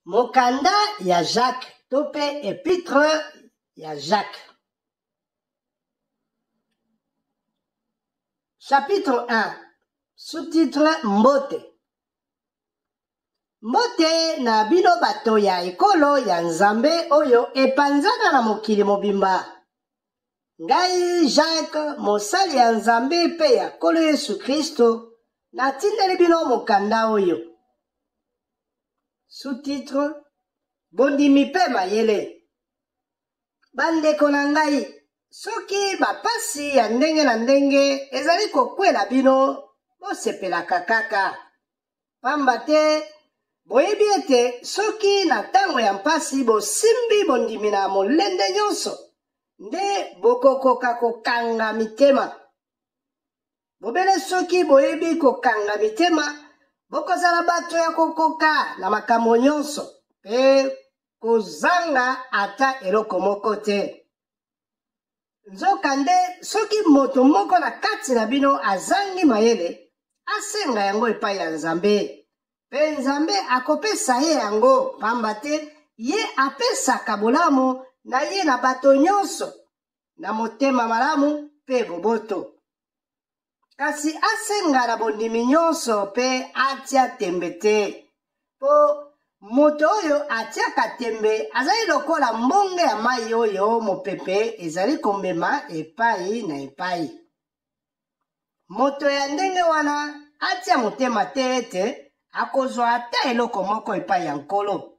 Mokanda ya Jacques, tope épître ya Jacques. Chapitre 1, sous-titre Mbote. Mbote na bino bato ya ekolo ya Nzambe oyo epanzana na mokili mobimba. Ngai Jacques, mosali ya Nzambe pe ya Nkolo Yesu Kristo, natindeli bino mokanda oyo. Sous-titre Bondimi pe mayele. Bandeko na ngai, soki bapasi ya ndenge na ndenge ezali kokwela bino, bosepelaka kaka. Pamba te boyebi ete soki na ntango ya mpasi bosimbi bondimi na molende nyonso, nde bokokoka kokanga mitema. Bobele soki boyebi kokanga mitema, bokozala bato ya kokoka na makambo nyonso, pe kozanga ata eloko moko te. Nzokande soki moto moko na kati na bino azangi mayele, asenga yango epai ya Nzambe. Pe Nzambe akopesa ye yango, pamba te ye apesaka bolamu na ye na bato nyonso, na motema malamu pe boboto. Kasi asenga na bondimi nyonso pe atia tembe te. Po moto oyo atiaka tembe azali lokola mbonge ya mai oyo mopepe ezali komema epai na epai. Moto ya ndenge wana atia motema te ete akozwa ata eloko moko epai ya Nkolo.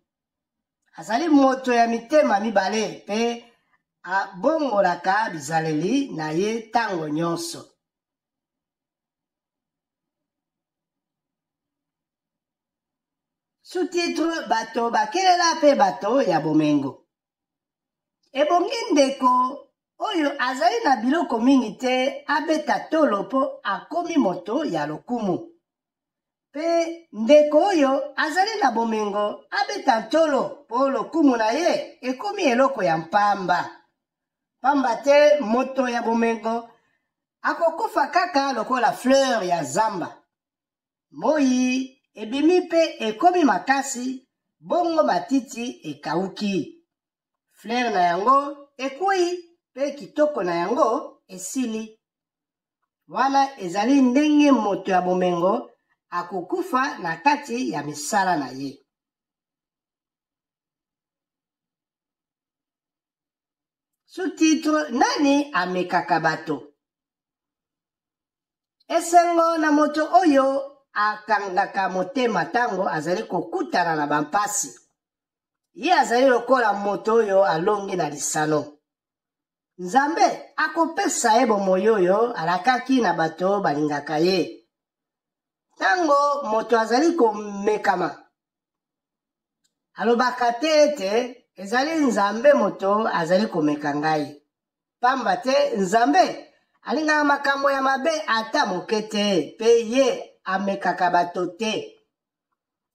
Azali moto ya mitema mibale pe abongolaka bizaleli na ye tango nyonso. Sous-titre bato bakelela pe bato ya bomengo. Ebongi ndeko oyo azali na biloko mingi te abeta tolo po akomi moto ya lokumu. Pe ndeko oyo azali na bomengo abeta tolo po lokumu na ye ekomi eloko ya mpamba. Pamba te moto ya bomengo akokufa kaka lokola fleur ya zamba. Moi ebimi pe ekomi makasi, bongo matiti ekauki. Fleur na yango ekui pe kitoko na yango esili. Wana ezali ndenge moto ya bomengo akokufa na kati ya misala na ye. Sous-titre nani amekaka bato. Esengo na moto oyo akangaka motema tango azali kokutana na bampasi. Ye azali lokola moto oyo alongi na lisano. Nzambe akopesa ye bomoi oyo alakaki na bato balingaka ye. Tango moto azali komekama, alobaka te ete ezali Nzambe moto azali komeka ngai. Pamba te Nzambe alingaka makambo ya mabe ata moke te, pe ye amekaka bato te.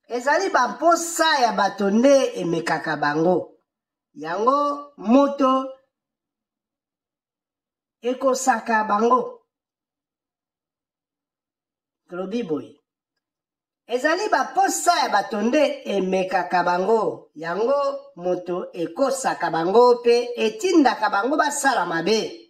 Ezali bamposa ya bato nde emekaka bango. Yango moto ekosaka bango. Tolobi boye. Ezali bamposa ya bato nde emekaka bango. Yango moto ekosaka bango pe etindaka bango basala mabe.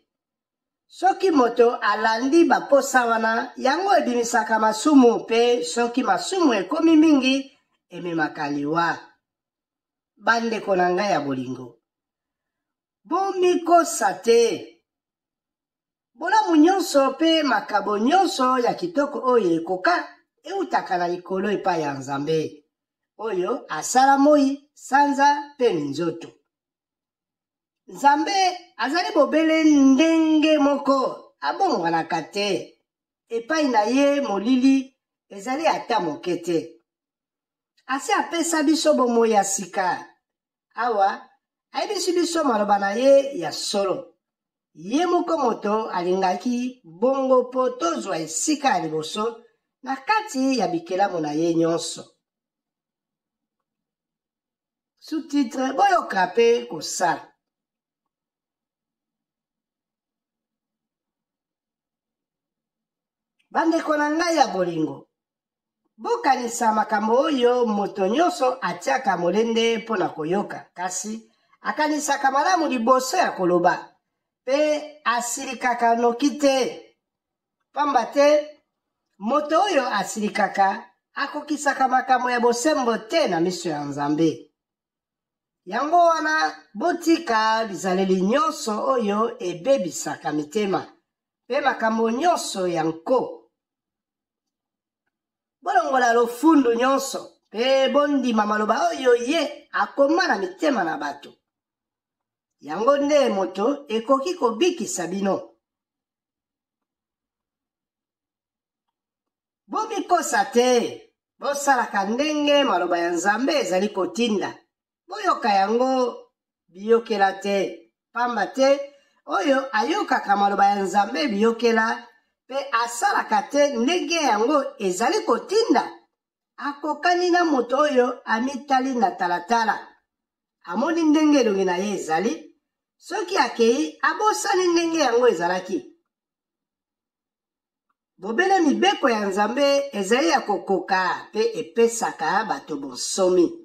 Soki moto alandi baposa wana, yango ebimisaka masumu pe soki masumu ekomi mingi, ememaka liwa. Bandeko na ngai ya bolingo. Bomikosa te. Bolamu nyonso pe makabo nyonso ya kitoko oyo ekoka, eutaka na likolo epai ya Nzambe. Oyo asala moi, sanza pe minzoto. Nzambe azali bobele ndenge moko abongwanaka te. Epai na ye molili ezali ata moke te. Asi apesa biso bomoi ya sika. Awa ayebisi biso maloba na ye ya solo. Ye moko moto alingaki bongo po tozwa esika ya liboso na kati ya bikelamu na ye nyonso. Sous-titre boyoka pe kosala. Bandeko na ngai ya bolingo. bokanisa makambo oyo moto nyonso atiaka molende mpona koyoka, kasi akanisaka malamu liboso ya koloba, pe asilikaka noki te. Pamba te moto oyo asilikaka akokisaka makambo ya bosembo te na miso ya Nzambe. Yango wana botika bizaleli nyonso oyo ebebisaka mitema, pe makambo nyonso ya nko. Bolongola lofundu nyonso, pe bondima maloba oyo ye akoma na mitema na bato. Yango nde moto ekoki kobikisa bino. Bomikosa te, bosalaka ndenge maloba ya Nzambe ezali kotinda. Boyoka yango biyokela te, pamba te oyo ayokaka maloba ya Nzambe biyokela, pe asalaka te ndenge yango ezali kotinda. Akokani na moto oyo amitali na talatala, amoni ndenge elongi na ye ezali, soki akei abosani ndenge yango ezalaki. Bobele mibeko ya Nzambe ezali ya kokoka pe epesaka bato bonsomi.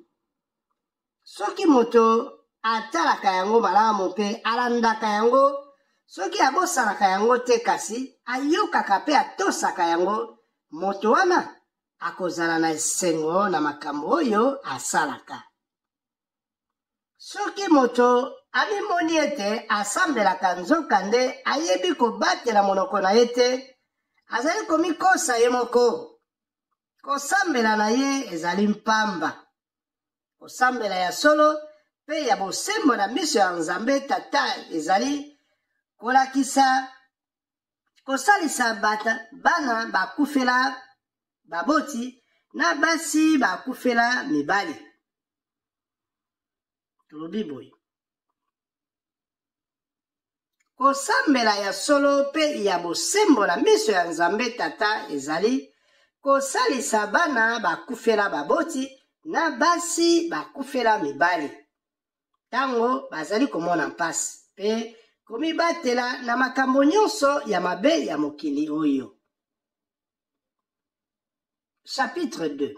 Soki moto atalaka yango malamu pe alandaka yango, soki abosanaka yango te kasi ayokaka pe atosaka yango, moto wana akozala na esengo na makambo oyo asalaka. Soki moto amimoni ete asambelaka nzoka nde ayebi kobatela monoko na ye te, azali komikosa ye moko. Kosambela na ye ezali mpamba. Kosambela ya solo pe ya bosembo na miso ya Nzambe Tata ezali kosalisa bana bakufela baboti na basi bakufela mibali. Tolobi boye. Kosambela ya solo pe ya bosembo na miso ya Nzambe Tata ezali kosalisa bana bakufela baboti na basi bakufela mibali. Tango bazali komona mpasi pe komibatela na makambo nyonso ya mabe ya mokili oyo. Chapitre 2.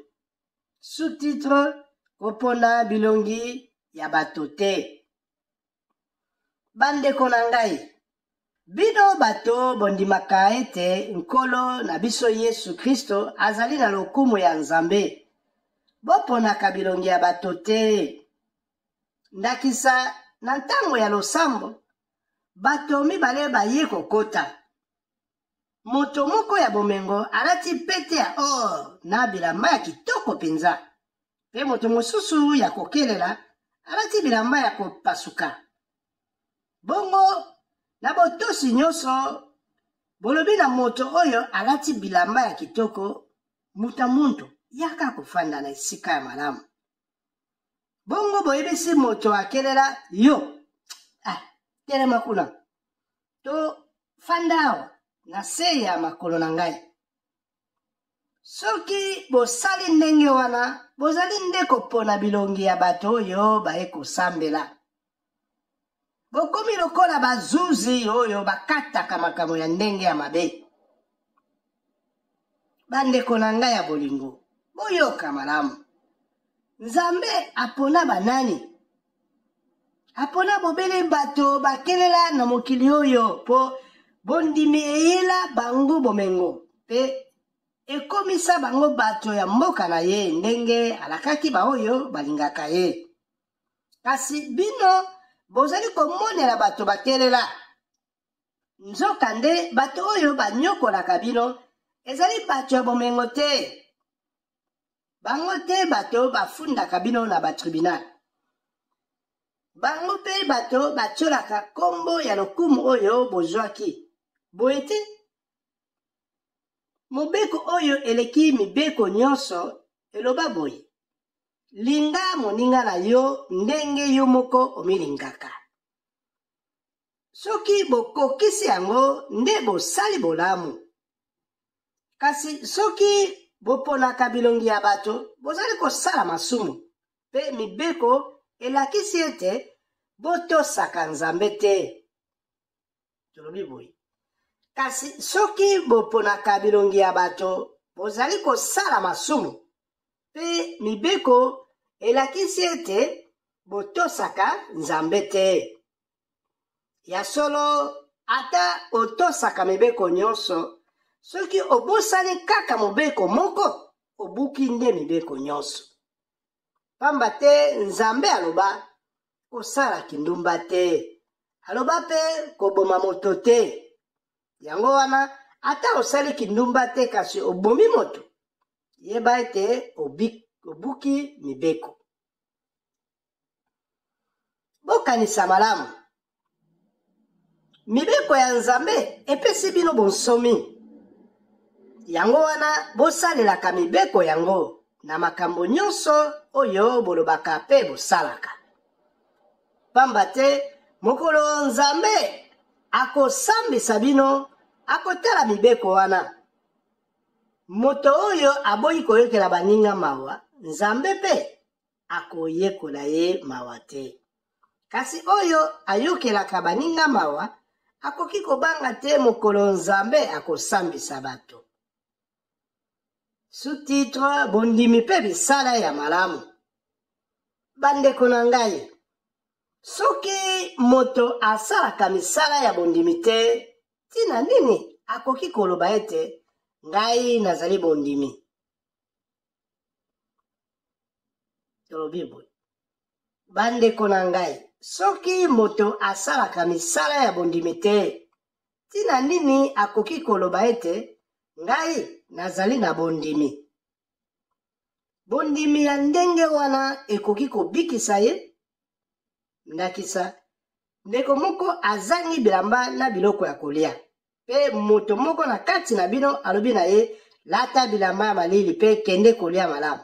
Sous-titre: Kopona bilongi ya bato te. Bandeko na ngai, bino bato bondimaka ete nkolo na biso Yesu Kristo azali na lokumu ya Nzambe. Boponaka bilongi ya bato te. Ndakisa na ntango ya losambo, bato mibale baye kokota. Moto moko ya bomengo alati pete ya or na bilamba ya kitoko penza. Pe moto mosusu ya kokelela alati bilamba ya kopasuka. Bongo na botosi nyonso bolobi na moto oyo alati bilamba ya kitoko, muta muntu yaka kofanda na esika ya malamu. Bongo boyebisi moto akelela, yo, telema kuna, to fanda awa na se ya makolo na ngai. Soki bosali ndenge wana, bozali nde kopona bilongi ya bato oyo baye kosambela. Bokomi lokola bazuzi oyo bakataka makambo ya ndenge ya mabe. Bandeko na ngai ya bolingo, boyoka malamu. Nzambe apona banani? Apona bobele bato bakelela na mokili oyo po bondimi eyela bango bomengo, pe ekomisa bango bato ya mboka na ye ndenge alakaki ba oyo balingaka ye. Kasi bino bozali komonela bato bakelela. Nzoka nde bato oyo banyokolaka bino ezali bato ya bomengo te. Bango te bato bafundaka bino na batribunal. Bango pe bato batiolaka kombo ya lokumu oyo bozwaki. Boye te? Mobeko oyo eleki mibeko nyonso eloba boye. Linga moninga na yo ndenge yo moko omilingaka. Soki bokokisi yango nde bosali bolamu. Kasi soki boponaka bilongi ya bato, bozali kosala masumu. Pe mibeko elakisi ete botosaka Nzambe te. Tolobi boye. Kasi soki boponaka bilongi ya bato, bozali kosala masumu pe mibeko elakisi ete botosaka Nzambe te. Ya solo ata otosaka mibeko nyonso, soki obosani kaka mobeko moko, obuki nde mibeko nyonso. Pamba te Nzambe aloba kosala kindumba te, aloba pe koboma moto te. Yango wana ata osali kindumba te kasi obomi moto, yeba ete obuki mibeko. Bokanisa malamu, mibeko ya Nzambe epesi bino bonsomi. Yango wana bosalelaka mibeko yango na makambo nyonso oyo bolobaka pe bosalaka. Pamba te mokolo Nzambe akosambisa bino, akotala mibeko wana. Moto oyo aboyi koyekela baninga mawa, Nzambe pe akoyekola ye mawa te. Kasi oyo ayokelaka baninga mawa, akoki kobanga te mokolo Nzambe akosambisa bato. Sous-titre, bondimi pe bisala ya malamu. Bandeko na ngai, soki moto asalaka misala ya bondimi te, tina nini akoki koloba ete ngai nazali bondimi? Tolobi boye. Bandeko na ngai, soki moto asalaka misala ya bondimi te, tina nini akoki koloba ete ngai nazali na bondimi? Bondimi ya ndenge wana ekoki kobikisa ye? Ndakisa, ndeko moko azangi bilamba na biloko ya kolia, pe moto moko na kati na bino alobi na ye lata bilamba ya malili pe kende kolia malamu.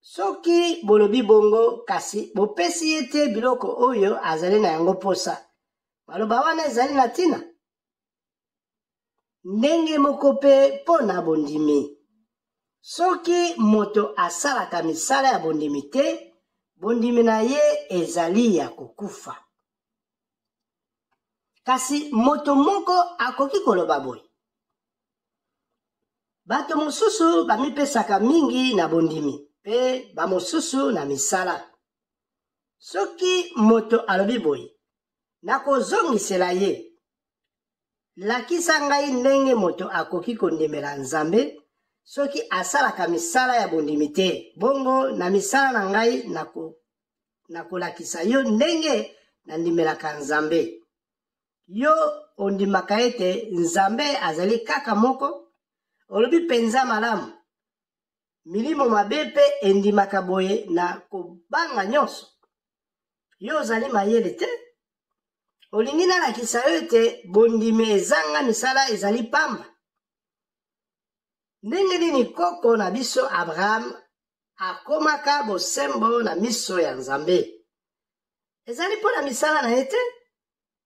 Soki bolobi bongo kasi bopesi ye te biloko oyo azali na yango posa, maloba wana ezali na tina. Ndenge moko pe pona bondimi, soki moto asalaka misala ya bondimi te, bondimi na ye ezali ya kokufa. Kasi moto moko akoki koloba boye, bato mosusu bamipesaka mingi na bondimi, pe bamosusu na misala. Soki moto alobi boye, nakozongisela ye, lakisa ngai ndenge moto akoki kondimela Nzambe, soki asalaka misala ya bondimi te, bongo na misala na ngai nakolakisa yo ndenge nandimelaka Nzambe. Yo ondimaka ete Nzambe azali kaka moko, olobi penza malamu. Milimo mabe pe endimaka boye na kobanga nyonso. Yo ozali mayele te, olingi nalakisa yo ete bondimi ezanga misala ezali pamba. Ndenge nini koko na biso Abraham akomaka bosembo na miso ya Nzambe? Ezali mpo na misala na ye te,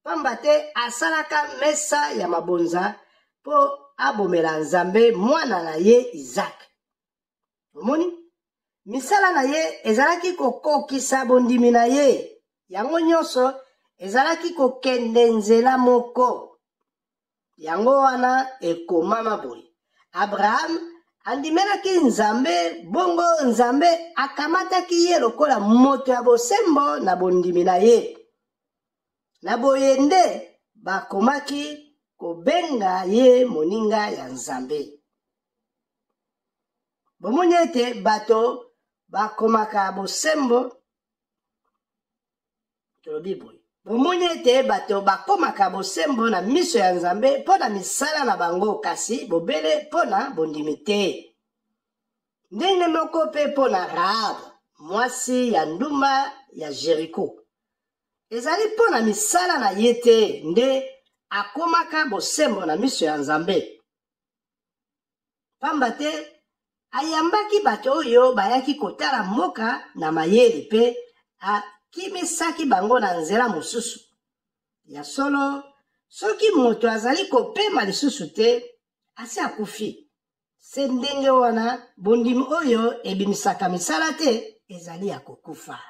pamba te asalaka mesa ya mabonza po abomela Nzambe mwana na ye Isaac. Omoni? Misala na ye ezalaki kokokisa bondimi na ye. Yango nyonso ezalaki kokende nzela moko. Yango wana ekomama boye. Abraham andimelaki Nzambe, bongo Nzambe akamataki ye lokola moto ya bosembo na bondimi na ye. Na boye nde bakomaki kobenga ye moninga ya Nzambe. Bomoni ete bato bakomaka bosembo, tolobi boye. Bomoni ete bato bakomaka bosembo na miso ya Nzambe mpo na misala na bango, kasi bobele mpo na bondimi te. Ndenge moko pe mpo na Rahab, mwasi ya ndumba ya Jericho. Ezali mpo na misala na ye te nde akomaka bosembo na miso ya Nzambe. Pamba te ayambaki bato oyo bayaki kotala mboka na mayele pe akimisaki bango na nzela mosusu. Ya solo, soki moto azali kopema lisusu te, asi akufi. Se ndenge wana bondimi oyo ebimisaka misala te ezali ya kokufa.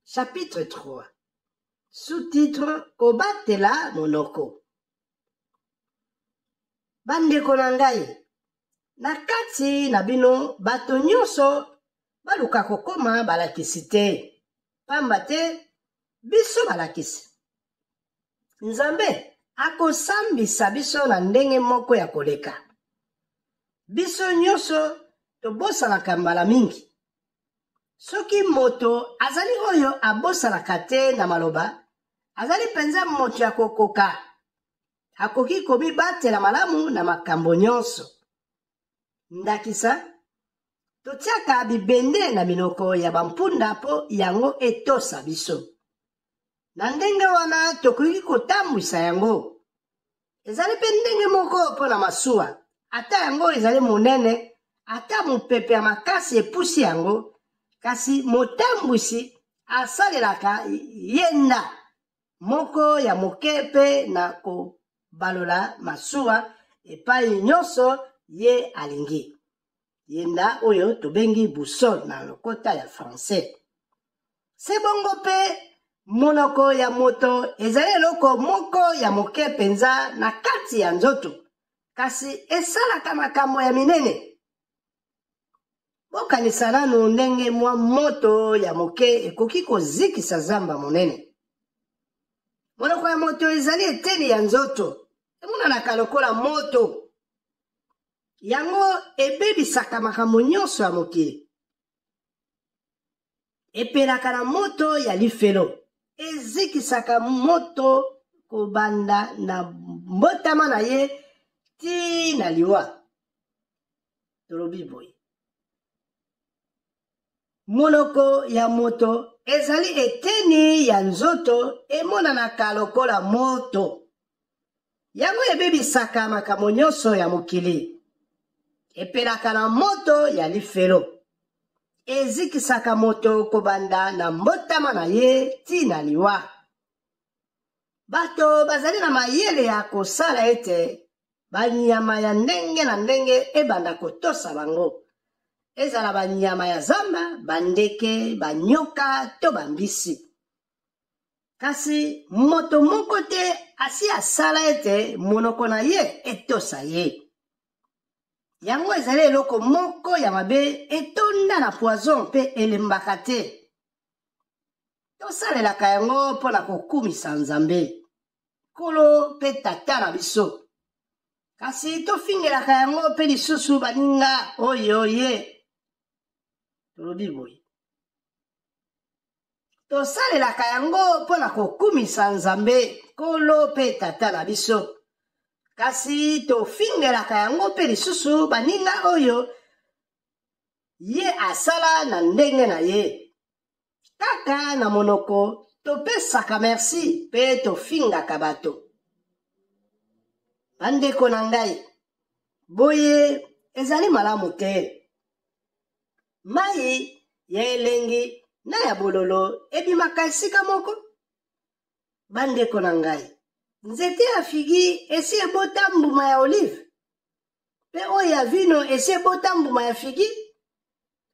Chapitre 3. Sous-titre, kobatela monoko. bandeko na ngai, na kati na bino bato nyonso baluka kokoma balakisi te, pamba te biso balakisi. Nzambe akosambisa biso na ndenge moko ya koleka. Biso nyonso tobosanaka mbala mingi. Soki moto azali oyo abosanaka te na maloba, azali penza moto ya kokoka. Akoki komibatela malamu na makambo nyonso. Ndakisa, totiaka bibende na minoko ya bampunda po yango etosa biso. Na ndenge wana tokoki kotambwisa yango. Ezali pe ndenge moko po na masuwa. Ata yango ezali monene, ata mopepe ya makasi epusi yango, kasi motambwisi asalelaka yenda moko ya moke pe na kobalola masuwa epai nyonso ye alingi. Yenda oyo tobengi boussole na lokota ya français. Sebongo pe monoko ya moto ezali eloko moko ya moke penza na kati ya nzoto, kasi esalaka makambo ya minene. Bokanisa nanu ndenge mwa moto ya moke ekoki kozikisa zamba monene. Monoko ya moto ezali eteni ya nzoto, emonanaka lokola moto. Yango ebebisaka makambo nyonso ya mokili. Epelaka na moto ya lifelo. Ezikisaka moto kobanda na mbotama na ye ti na liwa. Tolobi boy. Monoko ya moto ezali eteni ya nzoto emonanaka lokola moto. Yango ebebisaka makambo nyonso ya mokili. Epelaka na moto ya lifelo. Ezikisaka moto kobanda na mbotama na ye ti na liwa. Bato bazali na mayele ya kosala ete banyama ya ndenge na ndenge ebanda kotosa bango. Ezala banyama ya zamba, bandeke, banyoka to bambisi. Kasi moto moko te asi asala ete monoko na ye etosa ye. Yango ezali eloko moko ya mabe etonda na poison pe elembaka te. Tosalelaka yango mpo na kokumisa Nzambe, Nkolo pe tata na biso. Kasi tofingelaka yango pe lisusu baninga oyo ye. Tolobi boye. Tosalelaka yango mpo na kokumisa Nzambe, Nkolo pe tata na biso. Kasi tofingelaka yango pe lisusu baninga oyo ye asala na ndenge na ye. Kaka na monoko topesaka merci pe tofingaka bato. Bandeko na ngai, boye ezali malamu te. Mai ya elengi na ya bololo ebimaka esika moko. Bandeko na ngai, nzete ya figi esi ebota mbuma ya olive. Pe oyo ya vino esi ebota mbuma ya figi.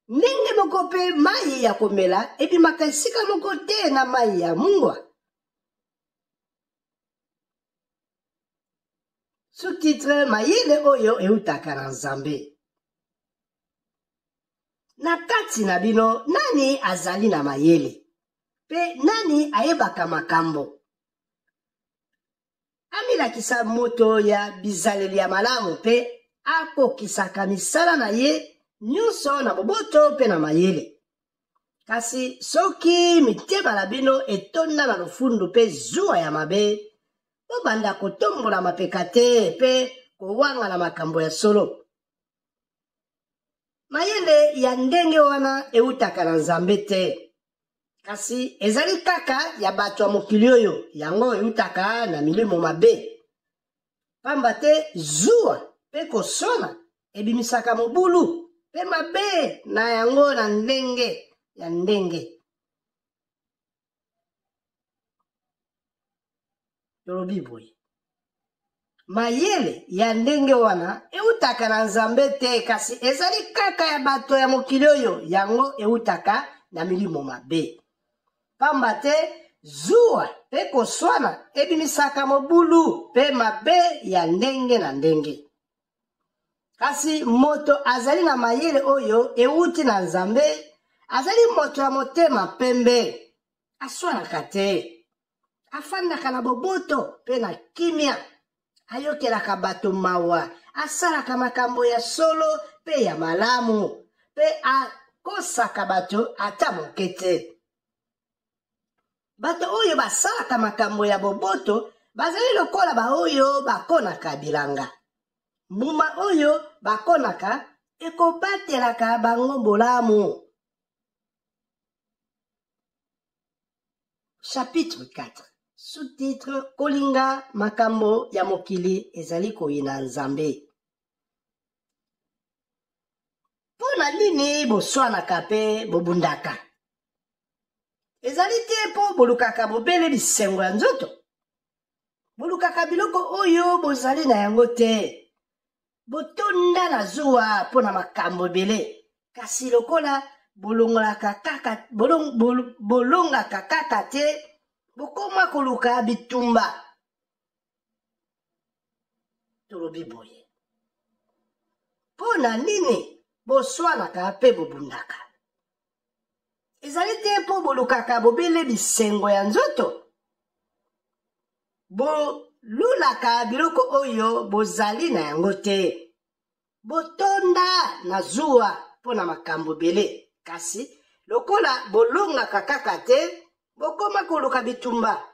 Ndenge moko pe mai ya komela ebimaka esika moko te na mai ya mungwa. Sous-titre mayele oyo eutaka na Nzambe. Na kati na bino nani azali na mayele? Pe nani ayebaka makambo? Amilakisa moto ya bizaleli ya malamu pe akokisaka misala na ye nyonso na boboto pe na mayele. Kasi soki mitema na bino etonda na lofundu pe zuwa ya mabe, bobanda kotombola mapeka te pe kowanga na makambo ya solo. Mayele ya ndenge wana eutaka na Nzambe te. Kasi ezali kaka ya bato ya mokili oyo, yango eutaka na milimo mabe. Pamba te zuwa pe kosona ebimisaka mobulu pe mabe na yango na ndenge ya ndenge. Tolobi boye. Mayele ya ndenge wana eutaka na Nzambe te, kasi ezali kaka ya bato ya mokili oyo, yango eutaka na milimo mabe. Pamba te zuwa pe koswana ebimisaka mobulu pe mabe ya ndenge na ndenge. kasi moto azali na mayele oyo euti na Nzambe azali moto ya motema pembe aswanaka te afandaka na boboto pe na kimia ayokelaka bato mawa asalaka makambo ya solo pe ya malamu pe akosaka bato ata moke te bato oyo basalaka makambo ya boboto bazali lokola baoyo bakonaka bilanga mbuma oyo bakonaka ekobatelaka bango bolamu. Chapitre 4. Sous-titre Kolinga makambo ya mokili ezali koyina Nzambe. Pona nini boswanaka pe bobundaka? Ezali te po bolukaka bobele bisengo ya nzoto. Bolukaka biloko oyo bozali na yango te. Botonda na zuwa pona makambo ebele. Kasi lokola bolongaka kaka te bokoma koluka bitumba. Tolobi boye. Pona nini boswanaka pe bobundaka? Ezali te po bolukaka bobele bisengo ya nzoto. Bolulaka biloko oyo bozali na yango te. Botonda na zuwa pona makambo ebele. Kasi lokola bolongaka kaka te bokoma koluka bitumba.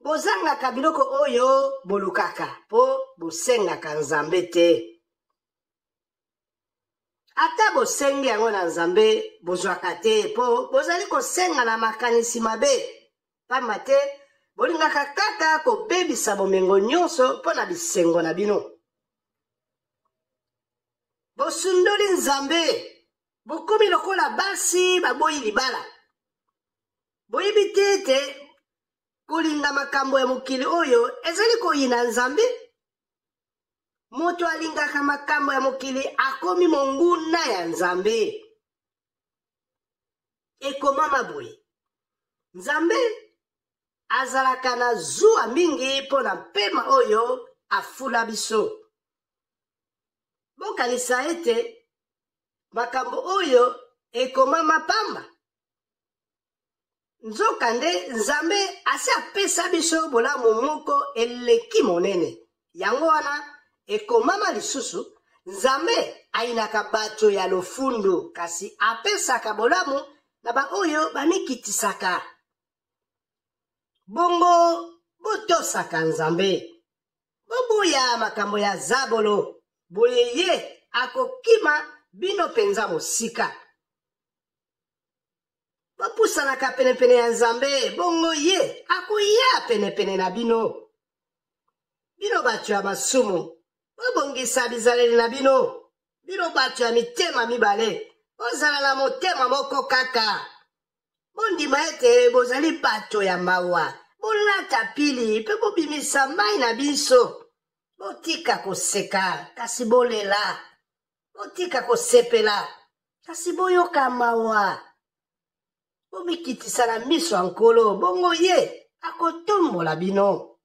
Bozangaka biloko oyo bolukaka po bosengaka Nzambe te. Ata bosengi yango na Nzambe bozwaka te po bozali kosenga na makanisi mabe. Pamba te bolingaka kaka kobebisa bomengo nyonso mpo na bisengo na bino. Bosundoli Nzambe bokomi lokola basi baboyi libala. Boyebi te kolinga makambo ya mokili oyo ezali koyina Nzambe. Moto alingaka makambo ya mokili akomi monguna ya Nzambe. Ekomama boye. Nzambe azalaka na zuwa mingi pona pema oyo afula biso. Bokanisa ete makambo oyo ekomama pamba. Nzokande Nzambe asi apesa biso bolamu moko eleki monene. Yango wana ekomama lisusu Nzambe ainaka bato ya lofundu kasi apesaka bolamu na ba oyo bamikitisaka. Bongo botosaka Nzambe. Bobuya makambo ya zabolo. Boye ye akokima bino penza mosika. Bopusanaka penepene ya Nzambe. Bongo ye akoya penepene na bino. Bino bato ya masumu. Bobongisa bizaleli na bino. Bino bato ya mitema mibale. Bozala na motema moko kaka. Bondima ete bozali bato ya mawa. Bolata pili pe bobimisa mai na biso. Botika koseka kasi bolela. Botika kosepela kasi boyoka mawa. Bomikitisa na miso ankolo. Bongo ye akotombola bino.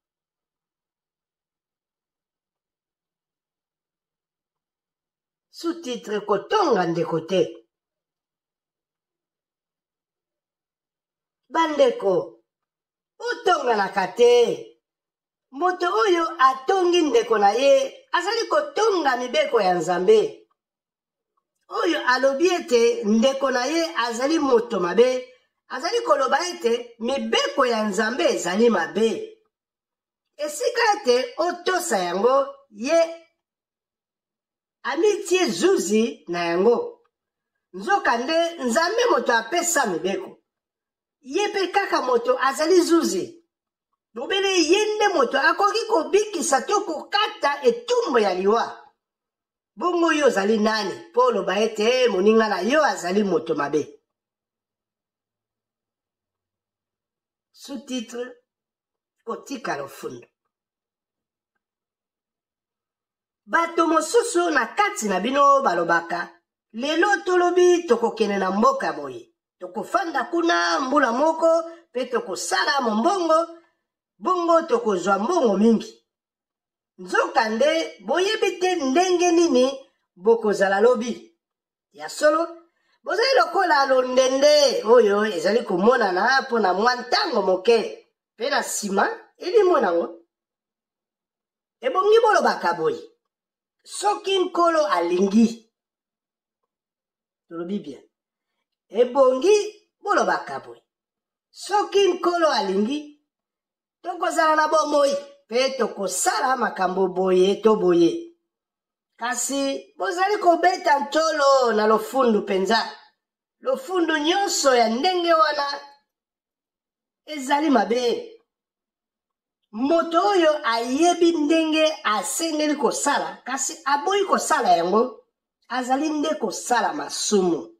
Sous-titre kotonga ndeko te. Bandeko, otonga na kate. Moto oyo atongi ndeko na ye, azali kotonga mibeko ya Nzambe. Oyo alobi ete ndeko na ye azali moto mabe, azali koloba ete mibeko ya Nzambe ezali mabe. Esika ete otosa yango, ye amitie zuzi na yango. Nzokande Nzambe moto apesa mibeko. Ye pe kaka moto azali zuzi. Bobele yende moto akoki kobikisa to kokata etumbo ya liwa. Bongo yo azali nani? Polo baete moninga na yo azali moto mabe. Sous-titre kotika lofundo. Bato mosusu na kati na bino balobaka. Lelo tolobi tokokene na mboka boye. Tokofanda kuna mbula moko pe tokosala mombongo. Bongo tokozwa mbongo mingi. nzokande boyebi te ndenge nini bokozala lobi ya solo bozali lokola londende oyo ezali komonana mpo na mwa ntango moke mpe na nsima elimonango ebongi bolobaka boye soki nkolo alingi tolobi bien ebongi bolobaka boye soki nkolo alingi tokozala na bomoi mpe tokosala makambo boye to boye kasi bozali kobeta ntolo na lofundu mpenza lofundu nyonso ya ndenge wana ezali mabe moto oyo ayebi ndenge asengeli kosala kasi aboyi kosala yango azali nde kosala masumu.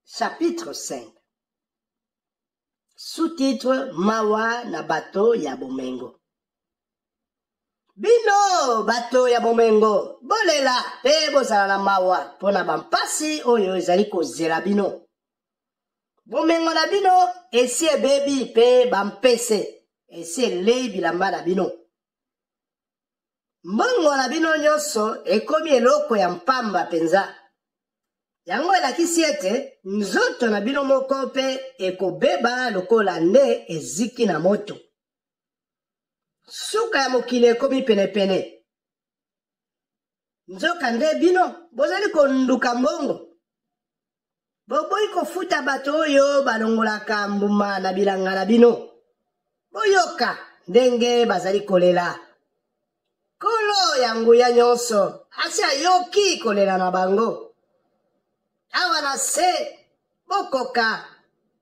Chapitre 5. Sous-titre Mawa na bato ya bomengo. Bino bato ya bomengo bolela pe bozala na mawa pona bampasi oyo ezali kozela bino. Bomengo na bino esi ebebi pe bampese esi elei bilamba na bino. Mbongo na bino nyonso ekomi eloko ya mpamba penza. Yango elakisi ete nzoto na bino moko pe ekobeba lokola nde eziki na moto. Suka ya mokili ekomi penepene. Nzoka nde bino bozali konduka mbongo. Boboyi kofuta bato oyo balongolaka mbuma na bilanga na bino. Boyoka ndenge bazali kolela. Kolo ya nguya nyonso asi ayoki kolela na bango. Awa na se bokoka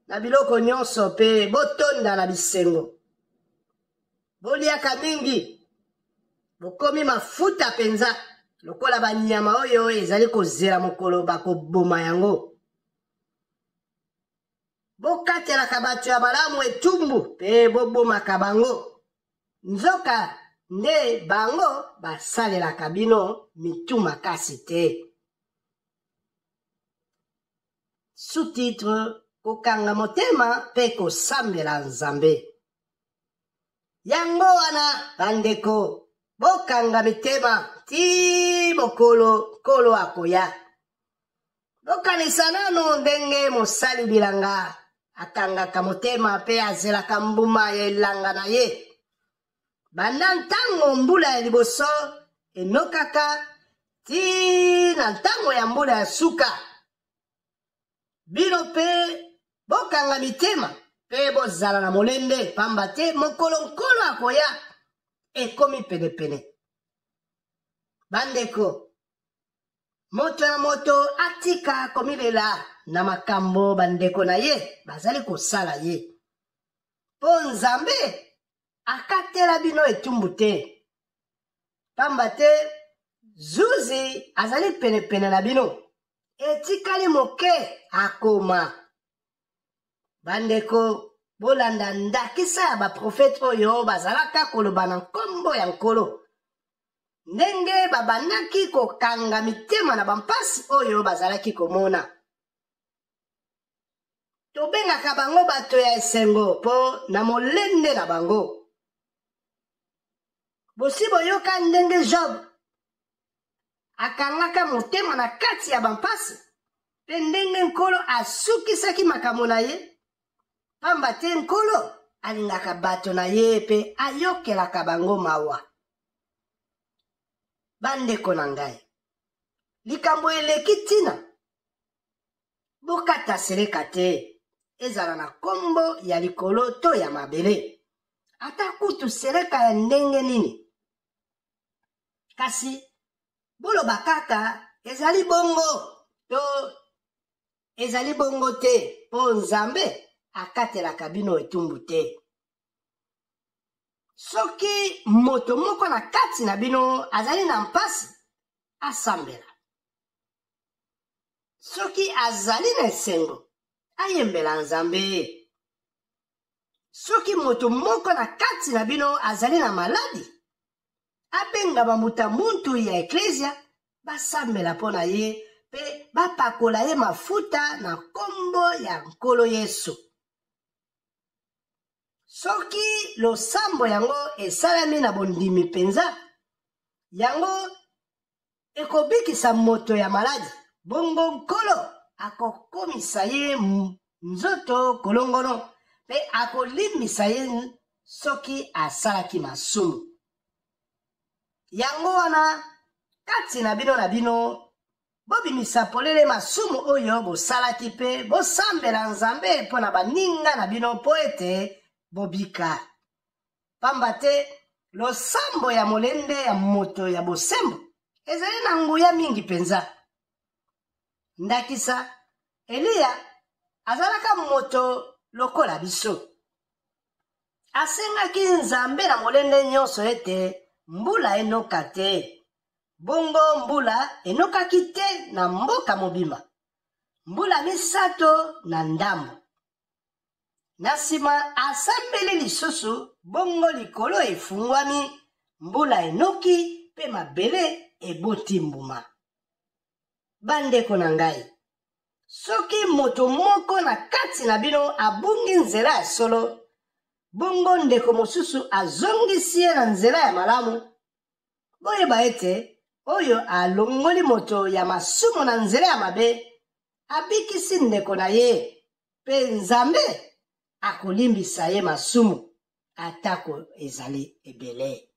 na biloko nyonso pe botonda na bisengo. Boliaka mingi bokomi mafuta penza lokola banyama oyo ezali kozela mokolo bakoboma yango. Bokatelaka bato ya malamu etumbu pe bobomaka bango. Nzoka nde bango basalelaka bino mitu makasi te. Sous-titre kokanga motema pe kosambela Nzambe. Yango wana bandeko bokanga mitema ti mokolo kolo akoya. Bokanisa nano ndenge mosali bilanga akangaka motema pe azelaka mbuma ya elanga na ye. Banda ntango mbula ya liboso enokaka ti na ntango ya mbula ya suka. Bino pe bokanga mitema pe bozala na molende pamba te mokolo nkolo akoya ekomi penepene. Bandeko moto na moto atika komilela na makambo bandeko na ye bazali kosala ye. Po Nzambe akatela bino etumbu te. Pamba te zuzi azali penepene na bino. Etikali moke akoma. Bandeko bolanda ndakisa ya baprofete oyo bazalaka koloba na nkombo ya nkolo. Ndenge babandaki kokanga mitema na bampasi oyo bazalaki komona. Tobengaka bango bato ya esengo po na molende na bango. Bosi boyoka ndenge Job akangaka motema na kati ya bampasi pe ndenge nkolo asukisaki makambo na ye. Pamba te nkolo alingaka bato na ye pe ayokelaka bango mawa. Bandeko na ngai likambo eleki tina bokata seleka te ezala na kombo ya likolo to ya mabele ata kutu seleka ya ndenge nini. Kasi boloba kaka ezali bongo to ezali bongo te po Nzambe akatelaka bino etumbu te. Soki moto moko na kati na bino azali na mpasi asambela. Soki azali na esengo ayembela Nzambe. Soki moto moko na kati na bino azali na maladi abenga bamuta muntu ya eklesia basambela pona ye pe bapakola ye mafuta na kombo ya nkolo Yesu. soki losambo yango esalami na bondimi penza, yango ekobikisa moto ya maladi, bongo nkolo akokomisa ye nzoto kolongono, pe akolimbisa ye soki asalaki masumu. Yango wana kati na bino bobimisa polele masumu oyo bosalaki pe bosambela Nzambe mpo na baninga na bino po ete bobika. Pamba te losambo ya molende ya moto ya bosembo ezali na nguya mingi penza. Ndakisa Eliya azalaka moto lokola biso. Asengaki Nzambe na molende nyonso ete mbula enoka te. Bongo mbula enokaki te na mboka mobimba. Mbula misato na ndambo. Na nsima asambeli lisusu, bongo likolo efungwami, mbula enoki pe mabele eboti mbuma. Bandeko na ngai, soki moto moko na kati na bino abungi nzela ya solo, bongo ndeko mosusu azongisi ye na nzela ya malamu, boyeba ete oyo alongoli moto ya masumu na nzela ya mabe, abikisi ndeko na ye, pe Nzambe akolimbisa ye masumu atako ezali ebele.